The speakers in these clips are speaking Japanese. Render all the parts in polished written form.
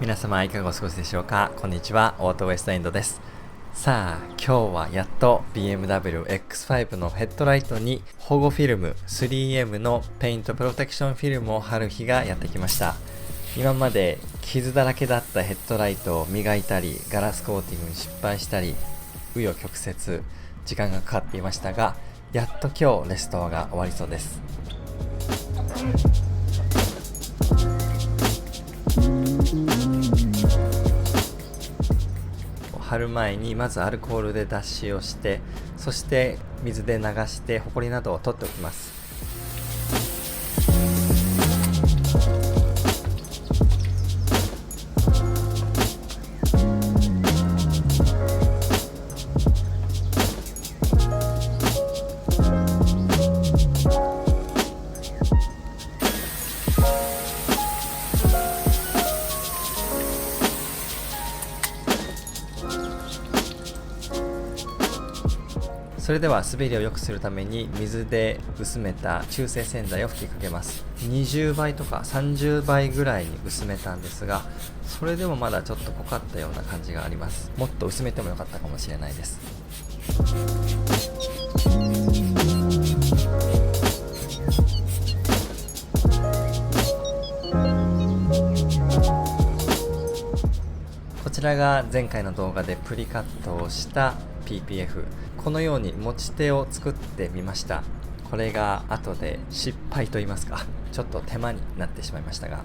皆様いかがお過ごしでしょうか。こんにちは、オートウエストエンドです。さあ、今日はやっと BMW X5 のヘッドライトに保護フィルム 3M のペイントプロテクションフィルムを貼る日がやってきました。今まで傷だらけだったヘッドライトを磨いたり、ガラスコーティングに失敗したり、紆余曲折時間がかかっていましたが、やっと今日レストアが終わりそうです。貼る前にまずアルコールで脱脂をして、そして水で流してホコリなどを取っておきます。それでは滑りを良くするために水で薄めた中性洗剤を吹きかけます。20倍とか30倍ぐらいに薄めたんですが、それでもまだちょっと濃かったような感じがあります。もっと薄めてもよかったかもしれないです。こちらが前回の動画でプリカットをした PPF。このように持ち手を作ってみました。これが後で失敗と言いますか、ちょっと手間になってしまいましたが、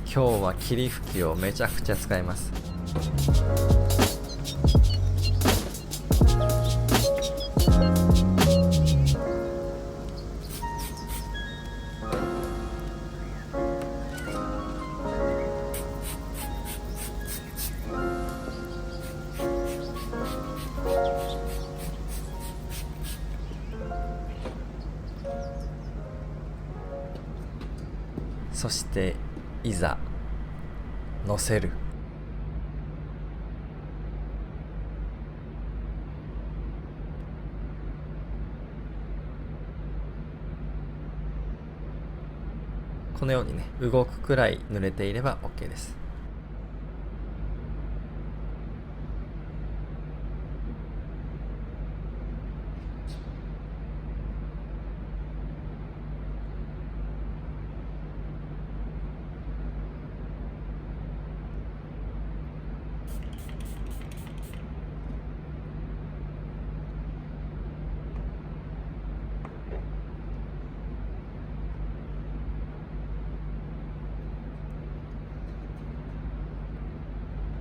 今日は霧吹きをめちゃくちゃ使います。そしていざ乗せる。このようにね、動くくらい濡れていれば OK です。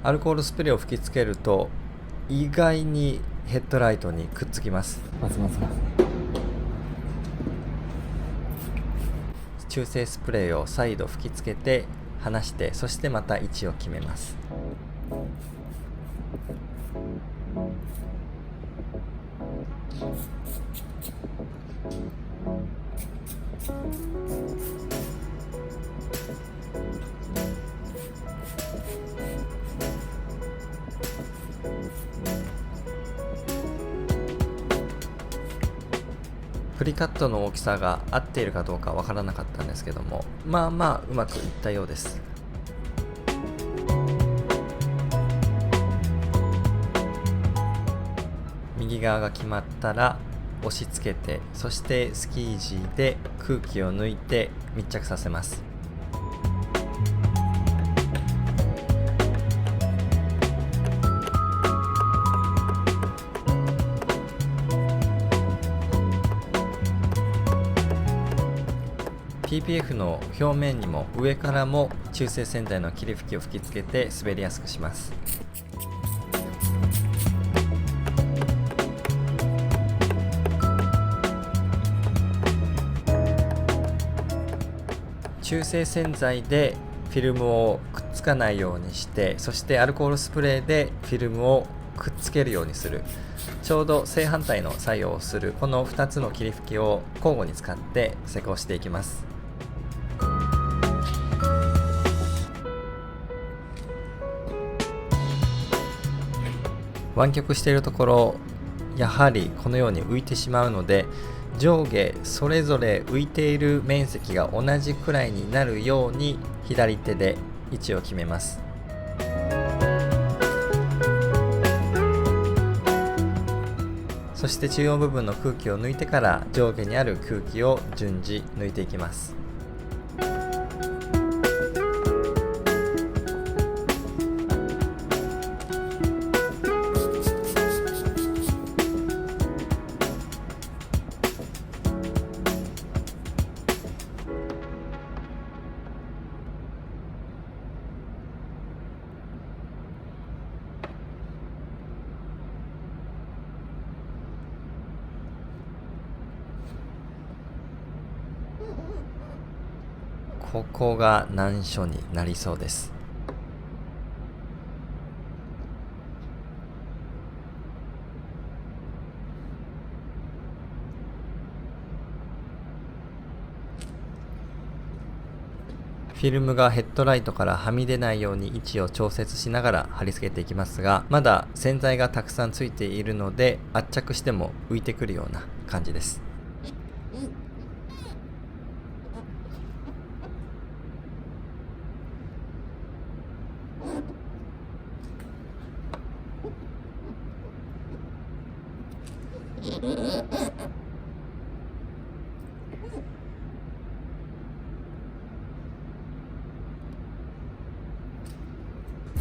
アルコールスプレーを吹きつけると意外にヘッドライトにくっつきます。中性スプレーを再度吹きつけて離して、そしてまた位置を決めます。プリカットの大きさが合っているかどうかわからなかったんですけども、まあまあうまくいったようです。右側が決まったら押し付けて、そしてスキージーで空気を抜いて密着させます。PPF の表面にも上からも中性洗剤の霧吹きを吹きつけて滑りやすくします。中性洗剤でフィルムをくっつかないようにして、そしてアルコールスプレーでフィルムをくっつけるようにする、ちょうど正反対の作用をするこの2つの霧吹きを交互に使って施工していきます。湾曲しているところ、やはりこのように浮いてしまうので、上下それぞれ浮いている面積が同じくらいになるように左手で位置を決めます。そして中央部分の空気を抜いてから上下にある空気を順次抜いていきます。ここが難所になりそうです。フィルムがヘッドライトからはみ出ないように位置を調節しながら貼り付けていきますが、まだ洗剤がたくさんついているので圧着しても浮いてくるような感じです。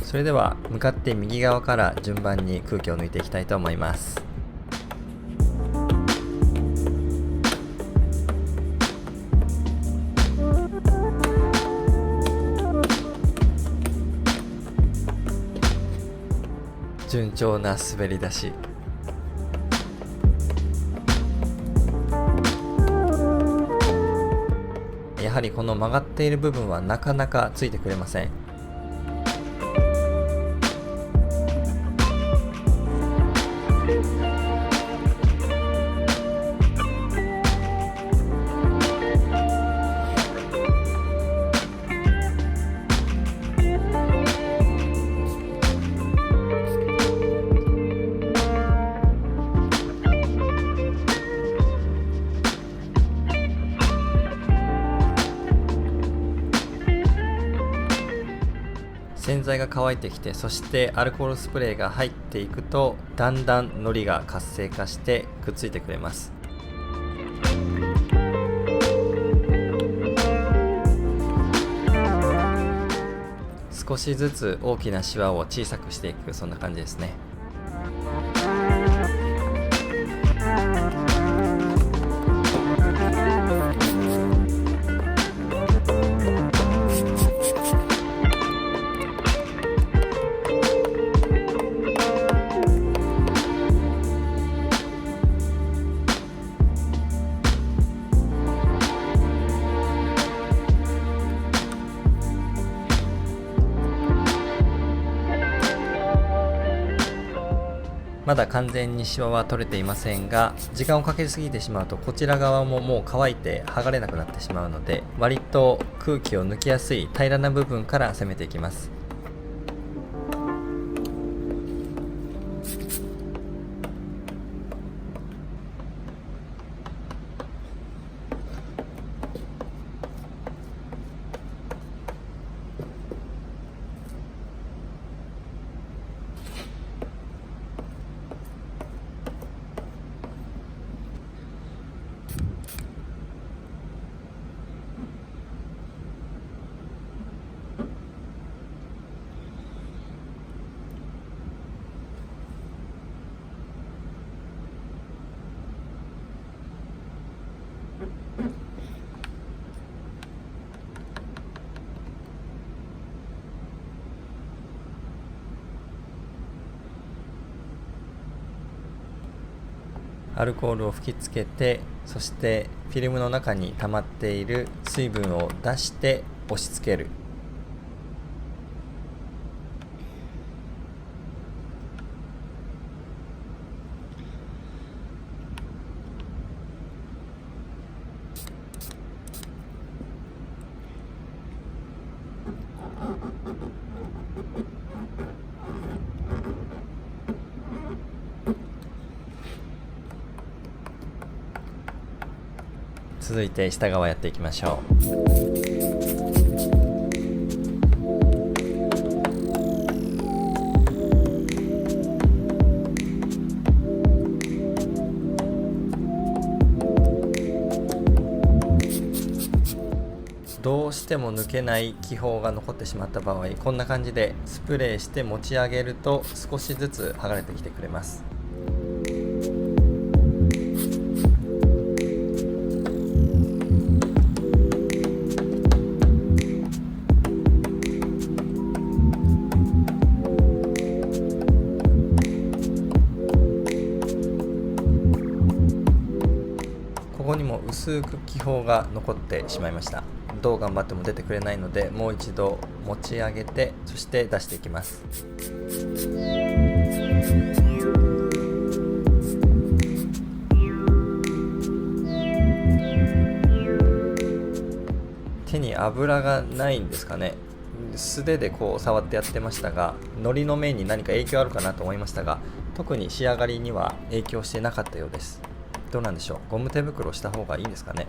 それでは向かって右側から順番に空気を抜いていきたいと思います。順調な滑り出し。やはりこの曲がっている部分はなかなかついてくれません。洗剤が乾いてきて、そしてアルコールスプレーが入っていくとだんだん糊が活性化してくっついてくれます。少しずつ大きなシワを小さくしていく、そんな感じですね。まだ完全にシワは取れていませんが、時間をかけすぎてしまうとこちら側ももう乾いて剥がれなくなってしまうので、割と空気を抜きやすい平らな部分から攻めていきます。アルコールを吹きつけて、そしてフィルムの中に溜まっている水分を出して押し付ける。続いて下側やっていきましょう。どうしても抜けない気泡が残ってしまった場合、こんな感じでスプレーして持ち上げると少しずつ剥がれてきてくれます。ここにも薄く気泡が残ってしまいました。どう頑張っても出てくれないので、もう一度持ち上げて、そして出していきます。手に油がないんですかね。素手でこう触ってやってましたが、海苔の面に何か影響あるかなと思いましたが、特に仕上がりには影響してなかったようです。どうなんでしょう。ゴム手袋をした方がいいんですかね。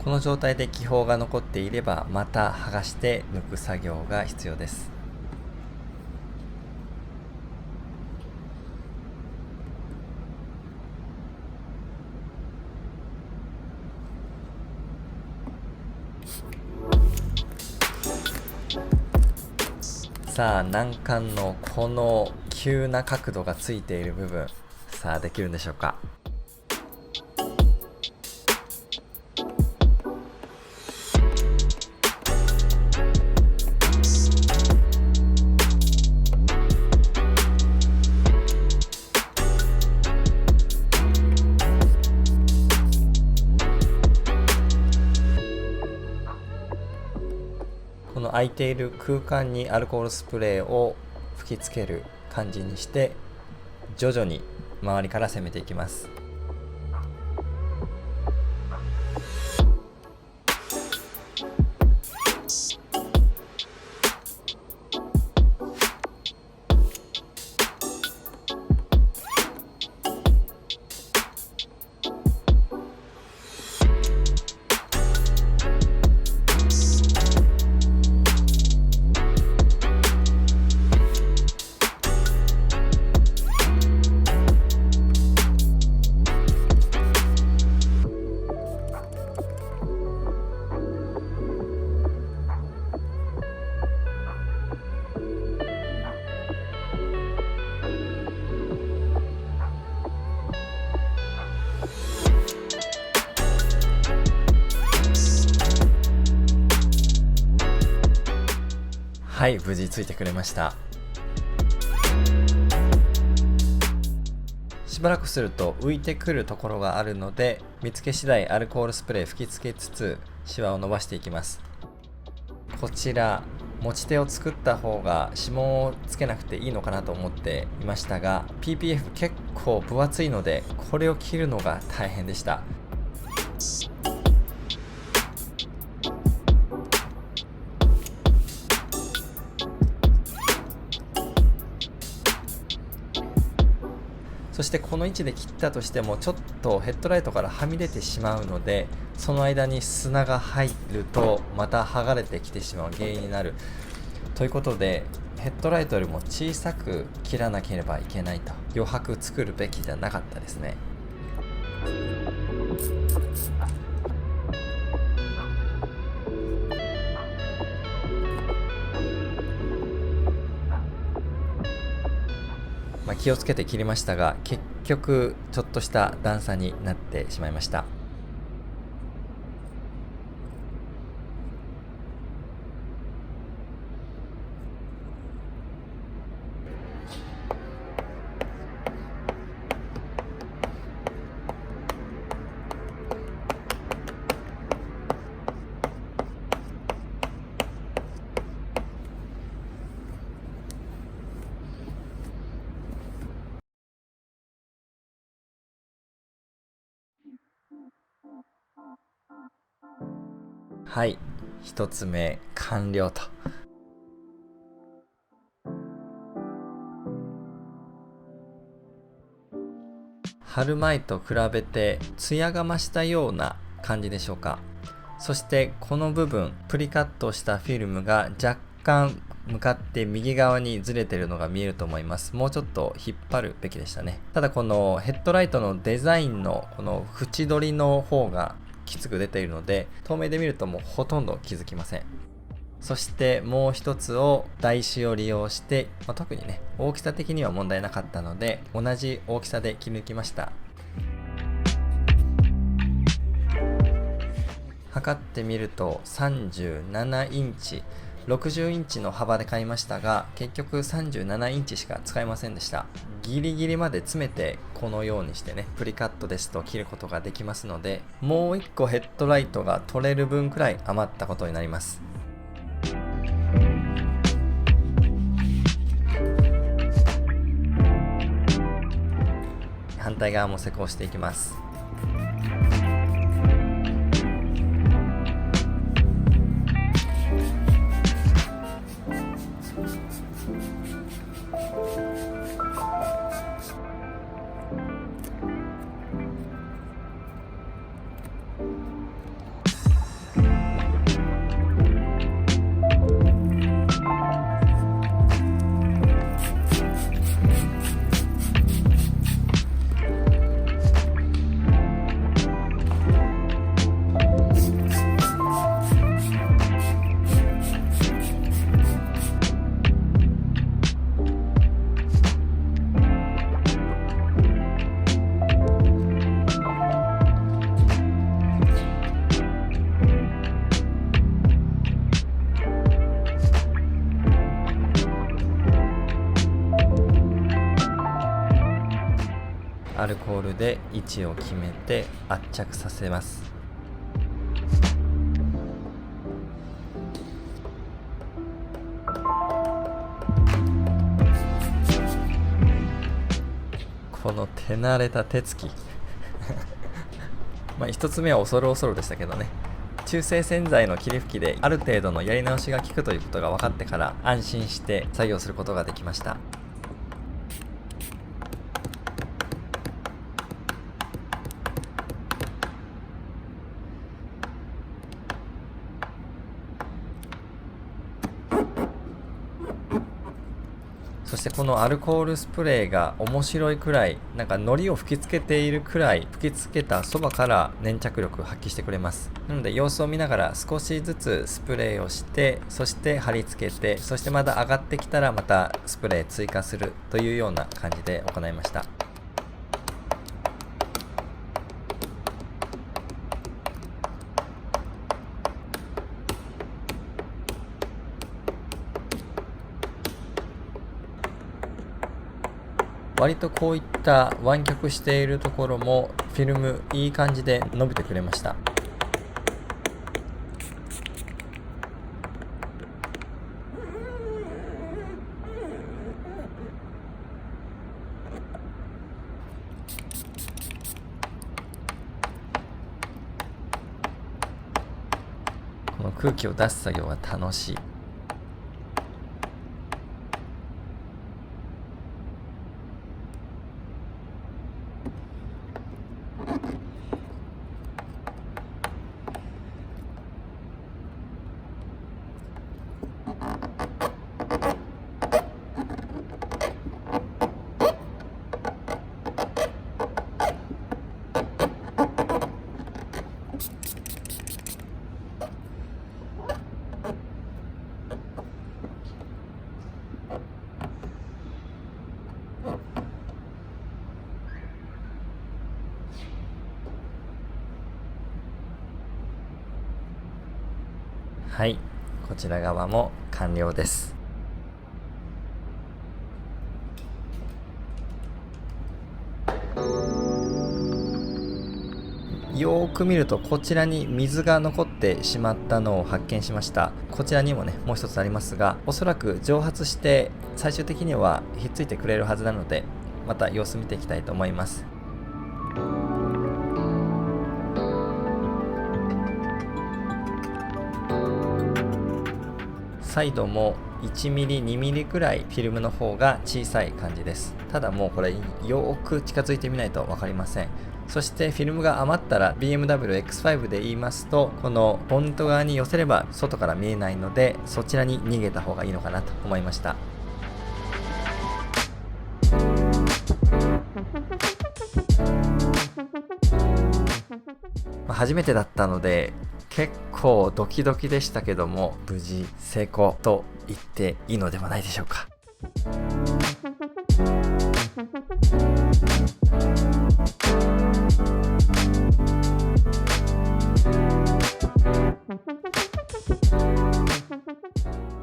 この状態で気泡が残っていれば、また剥がして抜く作業が必要です。さあ、難関のこの急な角度がついている部分、さあできるんでしょうか。この空いている空間にアルコールスプレーを吹きつける感じにして、徐々に周りから攻めていきます。はい、無事ついてくれました。しばらくすると浮いてくるところがあるので、見つけ次第アルコールスプレー吹きつけつつシワを伸ばしていきます。こちら持ち手を作った方が指紋をつけなくていいのかなと思っていましたが、 PPF 結構分厚いのでこれを切るのが大変でした。そしてこの位置で切ったとしてもちょっとヘッドライトからはみ出てしまうので、その間に砂が入るとまた剥がれてきてしまう原因になるということで、ヘッドライトよりも小さく切らなければいけないと、余白作るべきじゃなかったですね。気をつけて切りましたが、結局ちょっとした段差になってしまいました。はい、一つ目完了と。貼る前と比べてツヤが増したような感じでしょうか。そしてこの部分、プリカットしたフィルムが若干向かって右側にずれてるのが見えると思います。もうちょっと引っ張るべきでしたね。ただこのヘッドライトのデザインのこの縁取りの方がきつく出ているので、遠目で見るともうほとんど気づきません。そしてもう一つを台紙を利用して、特にね大きさ的には問題なかったので同じ大きさで切り抜きました。測ってみると37インチ、60インチの幅で買いましたが、結局37インチしか使えませんでした。ギリギリまで詰めてこのようにしてね、プリカットですと切ることができますので、もう1個ヘッドライトが取れる分くらい余ったことになります。反対側も施工していきます。アルコールで位置を決めて圧着させます。この手慣れた手つき一つ目は恐る恐るでしたけどね、中性洗剤の霧吹きである程度のやり直しが効くということが分かってから安心して作業することができました。そしてこのアルコールスプレーが面白いくらい、糊を吹きつけているくらい、吹きつけたそばから粘着力を発揮してくれます。なので様子を見ながら少しずつスプレーをして、そして貼り付けて、そしてまた上がってきたらまたスプレー追加するというような感じで行いました。割とこういった湾曲しているところもフィルムいい感じで伸びてくれました。この空気を出す作業は楽しい。はい、こちら側も完了です。よーく見るとこちらに水が残ってしまったのを発見しました。こちらにもね、もう一つありますが、おそらく蒸発して最終的にはひっついてくれるはずなので、また様子見ていきたいと思います。サイドも1ミリ2ミリくらいフィルムの方が小さい感じです。ただもうこれよーく近づいてみないと分かりません。そしてフィルムが余ったら BMW X5 で言いますと、このボンネット側に寄せれば外から見えないので、そちらに逃げた方がいいのかなと思いました。初めてだったので結構ドキドキでしたけども、無事成功と言っていいのではないでしょうか。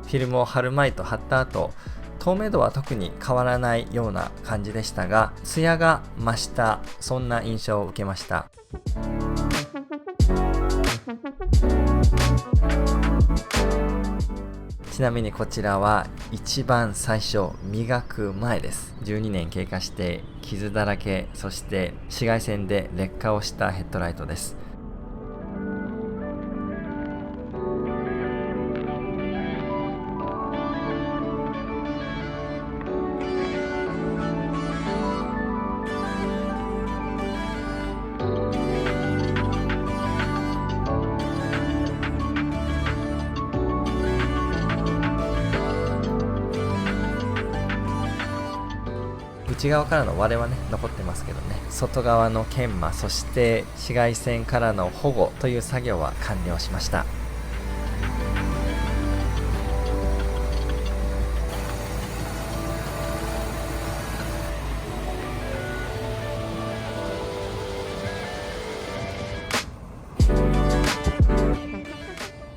フィルムを貼る前と貼った後、透明度は特に変わらないような感じでしたが、ツヤが増した、そんな印象を受けました。ちなみにこちらは一番最初磨く前です。12年経過して傷だらけ、そして紫外線で劣化をしたヘッドライトです。内側からの割れはね残ってますけどね、外側の研磨、そして紫外線からの保護という作業は完了しました。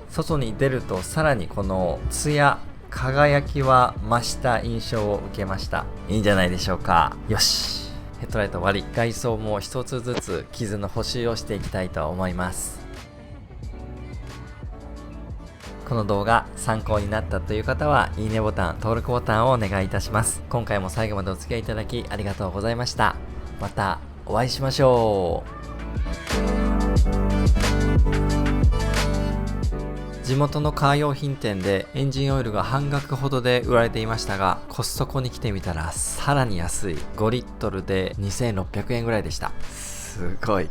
外に出るとさらにこのツヤ、輝きは増した印象を受けました。いいんじゃないでしょうか。よし、ヘッドライト終わり、外装も一つずつ傷の補修をしていきたいと思います。この動画参考になったという方は、いいねボタン、登録ボタンをお願いいたします。今回も最後までお付き合いいただきありがとうございました。またお会いしましょう。地元のカー用品店でエンジンオイルが半額ほどで売られていましたが、コストコに来てみたらさらに安い5リットルで2600円ぐらいでした。すごい。